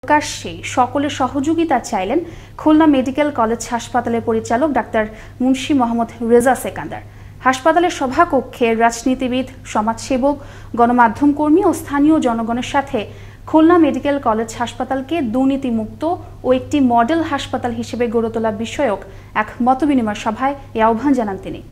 প্রকাশ্যে সকলের সহযোগিতা চাইলেন খুলনা মেডিকেল কলেজ হাসপাতালের পরিচালক ডাক্তার মুন্সি মোহাম্মদ রেজা সেকান্দার। হাসপাতালের সভাকক্ষে রাজনীতিবিদ, সমাজসেবক, গণমাধ্যম কর্মী ও স্থানীয় জনগণের সাথে খুলনা মেডিকেল কলেজ হাসপাতালকে দুর্নীতিমুক্ত ও একটি মডেল হাসপাতাল হিসেবে গড়ে তোলা বিষয়ক এক মতবিনিময় সভায় এই আহ্বান জানান তিনি।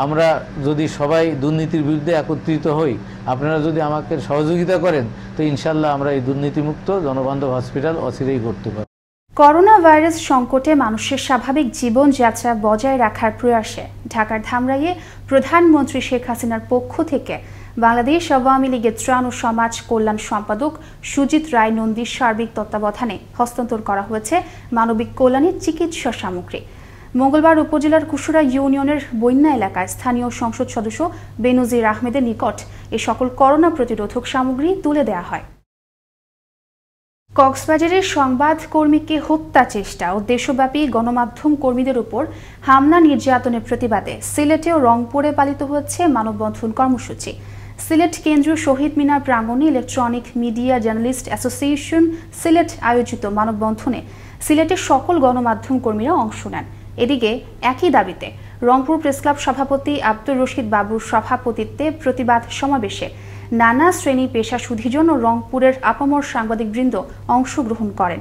আমরা যদি সবাই দুর্নীতির বিরুদ্ধে একত্রিত হই, আপনারা যদি আমাকে সহযোগিতা করেন, তো ইনশাল্লাহ আমরা এই দুর্নীতিমুক্ত জনবান্ধব হসপিটাল অচিরেই করতে পারব। করোনা ভাইরাস সংকটে মানুষের স্বাভাবিক জীবনযাত্রা বজায় রাখার প্রয়াসে ঢাকার ধামরাইয়ে প্রধানমন্ত্রী শেখ হাসিনার পক্ষ থেকে বাংলাদেশ আওয়ামী লীগের ত্রাণ ও সমাজ কল্যাণ সম্পাদক সুজিত রায় নন্দীর সার্বিক তত্ত্বাবধানে হস্তান্তর করা হয়েছে মানবিক কল্যাণের চিকিৎসা সামগ্রী। মঙ্গলবার উপজেলার কুশুরা ইউনিয়নের বন্যা এলাকায় স্থানীয় সংসদ সদস্য বেনজির আহমেদের নিকট এ সকল করোনা প্রতিরোধক সামগ্রী তুলে দেওয়া হয়। কক্সবাজারের সংবাদ কর্মীকে হত্যা চেষ্টা ও দেশব্যাপী গণমাধ্যম কর্মীদের উপর হামলা নির্যাতনের প্রতিবাদে সিলেটে ও রংপুরে পালিত হচ্ছে মানববন্ধন কর্মসূচি। সিলেট কেন্দ্রীয় শহীদ মিনার প্রাঙ্গণে electronic media journalist association Sylhet আয়োজিত মানববন্ধনে সিলেটের সকল গণমাধ্যম কর্মীরা অংশ নেন। এদিকে একই দাবিতে রংপুর প্রেসক্লাব সভাপতি আব্দুর রশিদ বাবুর সভাপতিত্বে প্রতিবাদ সমাবেশে নানা শ্রেণী পেশা সুধীজন ও রংপুরের আপামর সাংবাদিকবৃন্দ অংশগ্রহণ করেন।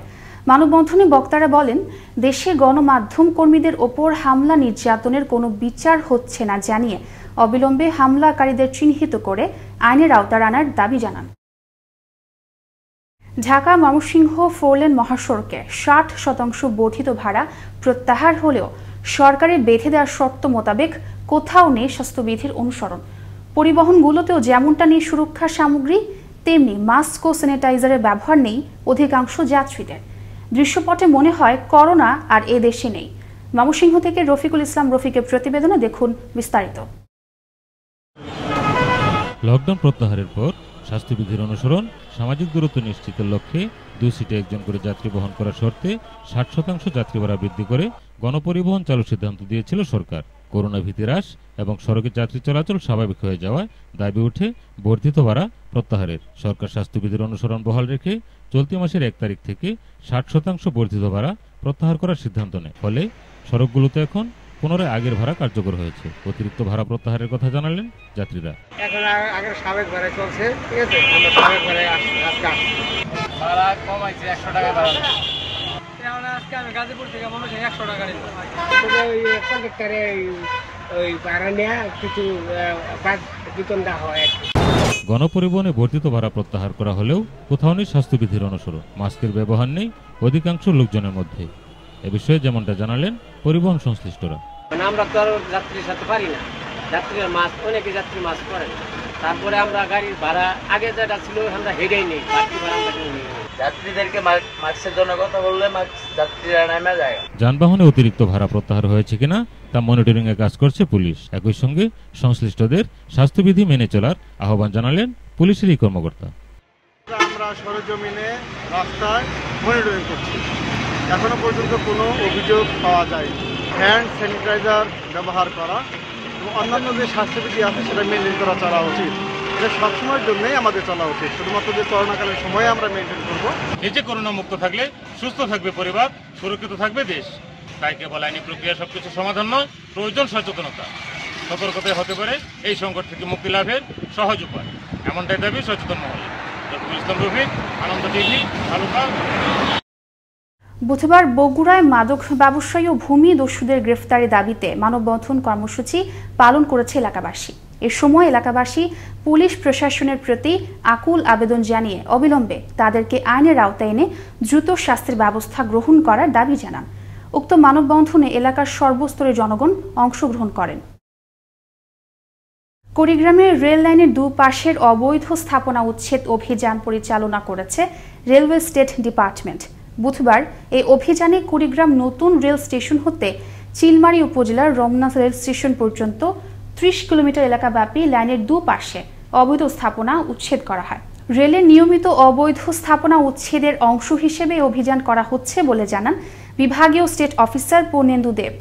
মানববন্ধনে বক্তারা বলেন, দেশে গণমাধ্যম কর্মীদের ওপর হামলা নির্যাতনের কোনো বিচার হচ্ছে না জানিয়ে অবিলম্বে হামলাকারীদের চিহ্নিত করে আইনের আওতায় আনার দাবি জানান। ঢাকা ময়মনসিংহ ফোরলেন মহাসড়কে 60% বর্ধিত ভাড়া প্রত্যাহার হলেও সরকারের বেঁধে দেওয়ার শর্ত মোতাবেক কোথাও নেই স্বাস্থ্যবিধির অনুসরণ। পরিবহনগুলোতেও যেমনটা নেই সুরক্ষা সামগ্রী, তেমনি মাস্ক ও স্যানিটাইজারের ব্যবহার নেই অধিকাংশ যাত্রীদের। দৃশ্যপটে মনে হয় করোনা আর এ দেশে নেই। ময়মনসিংহ থেকে রফিকুল ইসলাম রফিকের প্রতিবেদনে দেখুন বিস্তারিত। লকডাউন প্রত্যাহারের পর স্বাস্থ্যবিধির অনুসরণ, সামাজিক দূরত্ব নিশ্চিতের লক্ষ্যে 2 সিটে একজন করে যাত্রী বহন করার শর্তে 60% যাত্রী ভাড়া বৃদ্ধি করে গণপরিবহন চালুর সিদ্ধান্ত দিয়েছিল সরকার। করোনা ভীতি হ্রাস এবং সড়কে যাত্রী চলাচল স্বাভাবিক হয়ে যাওয়ায় দাবি উঠে বর্ধিত ভাড়া প্রত্যাহারের। সরকার স্বাস্থ্যবিধির অনুসরণ বহাল রেখে চলতি মাসের 1 তারিখ থেকে 60% বর্ধিত ভাড়া প্রত্যাহার করার সিদ্ধান্ত নেয়। ফলে সড়কগুলোতে এখন পুনরায় আগের ভাড়া কার্যকর হয়েছে। অতিরিক্ত ভাড়া প্রত্যাহারের কথা জানালেন যাত্রীরা। এখন আগের সাবেক ভাড়ায় চলছে, ঠিক আছে, আমরা সাবেক ভাড়ায় ভাড়া কমাইছে 100 টাকা ভাড়া। আজকে আমি গাজীপুর থেকে মানুষ 100 টাকা নিব। ওই কন্ডাক্টরে ওই ভাড়া নেওয়া কিছু বেতন দেওয়া হয়। গণপরিবহনে বর্ধিত ভাড়া প্রত্যাহার করা হলেও কোথাও নেই স্বাস্থ্যবিধির অনুসরণ, মাস্কের ব্যবহার নেই অধিকাংশ লোকজনের মধ্যে। এ বিষয়ে যেমনটা জানালেন পরিবহন সংশ্লিষ্টরা। আমরা তো আর যাত্রীর সাথে পারি না, যাত্রীরা মাস্ক, অনেকে যাত্রী মাস্ক করেন। তারপরে আমরা গাড়ির ভাড়া আগে যেটা ছিল আমরা হেডেই নেই, বাকি ভাড়া আমরা নেই। যাত্রীদেরকে মাস্কের জন্য কথা বললে যাত্রীরা নামে যায়। যানবাহনে অতিরিক্ত ভাড়া প্রত্যাহার হয়েছে কিনা তা মনিটরিং এ কাজ করছে পুলিশ। একই সঙ্গে সংশ্লিষ্টদের স্বাস্থ্যবিধি মেনে চলার আহ্বান জানালেন পুলিশের কর্মকর্তা। আমরা সরেজমিনে রাস্তায় মনিটরিং করছি, এখনো পর্যন্ত কোনো অভিযোগ পাওয়া যায়নি। হ্যান্ড স্যানিটাইজার ব্যবহার করা এবং অন্যান্য যে স্বাস্থ্যবিধি আছে সেটা মেনটেন করা চলা উচিত। এটা সবসময়ের জন্যই আমাদের চলা উচিত, শুধুমাত্র যে করোনাকালীন সময়ে আমরা মেনটেন করব। নিজে করোনা মুক্ত থাকলে সুস্থ থাকবে পরিবার, সুরক্ষিত থাকবে দেশ। তাই কেবল আইনি প্রক্রিয়া সবকিছু সমাধান নয়, প্রয়োজন সচেতনতা। সতর্কতায় হতে পারে এই সংকট থেকে মুক্তি লাভের সহজ উপায়, এমনটাই দাবি সচেতন মহলে। রফিকুল ইসলাম রফিক, আনন্দ টিভি, তালুকা। বুধবার বগুড়ায় মাদক ব্যবসায়ী ও ভূমি দস্যুদের গ্রেফতারের দাবিতে মানববন্ধন কর্মসূচি পালন করেছে এলাকাবাসী। এ সময় এলাকাবাসী পুলিশ প্রশাসনের প্রতি আকুল আবেদন জানিয়ে অবিলম্বে তাদেরকে আইনের আওতায় এনে দ্রুত শাস্তির ব্যবস্থা গ্রহণ করার দাবি জানান। উক্ত মানববন্ধনে এলাকার সর্বস্তরের জনগণ অংশগ্রহণ করেন। কুড়িগ্রামের রেল লাইনের দুপাশের অবৈধ স্থাপনা উচ্ছেদ অভিযান পরিচালনা করেছে রেলওয়ে স্টেট ডিপার্টমেন্ট। বুধবার এই অভিযানে কুড়িগ্রাম নতুন রেল স্টেশন হতে চিলমারী উপজেলার রমনা রেল স্টেশন পর্যন্ত 30 কিলোমিটার এলাকাব্যাপী লাইনের দুপাশে অবৈধ স্থাপনা উচ্ছেদ করা হয়। রেলের নিয়মিত অবৈধ স্থাপনা উচ্ছেদের অংশ হিসেবে অভিযান করা হচ্ছে বলে জানান বিভাগীয় স্টেট অফিসার পূর্ণেন্দু দেব।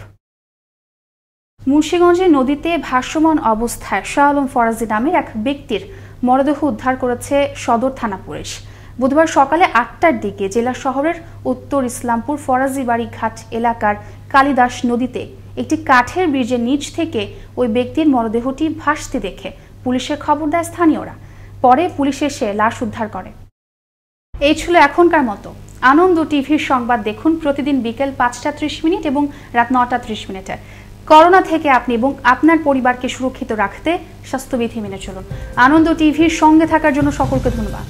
মুন্সিগঞ্জের নদীতে ভাসমান অবস্থায় শাহ আলম ফরাজি নামের এক ব্যক্তির মরদেহ উদ্ধার করেছে সদর থানা পুলিশ। বুধবার সকালে 8টার দিকে জেলা শহরের উত্তর ইসলামপুর ফরাজিবাড়ি ঘাট এলাকার কালিদাস নদীতে একটি কাঠের ব্রিজের নিচ থেকে ওই ব্যক্তির মরদেহটি ভাসতে দেখে পুলিশে খবর দেয় স্থানীয়রা। পরে পুলিশ এসে লাশ উদ্ধার করে। এই ছিল এখনকার মতো। আনন্দ টিভির সংবাদ দেখুন প্রতিদিন বিকেল 5টা 30 মিনিট এবং রাত 9টা 30 মিনিটে। করোনা থেকে আপনি এবং আপনার পরিবারকে সুরক্ষিত রাখতে স্বাস্থ্যবিধি মেনে চলুন। আনন্দ টিভির সঙ্গে থাকার জন্য সকলকে ধন্যবাদ।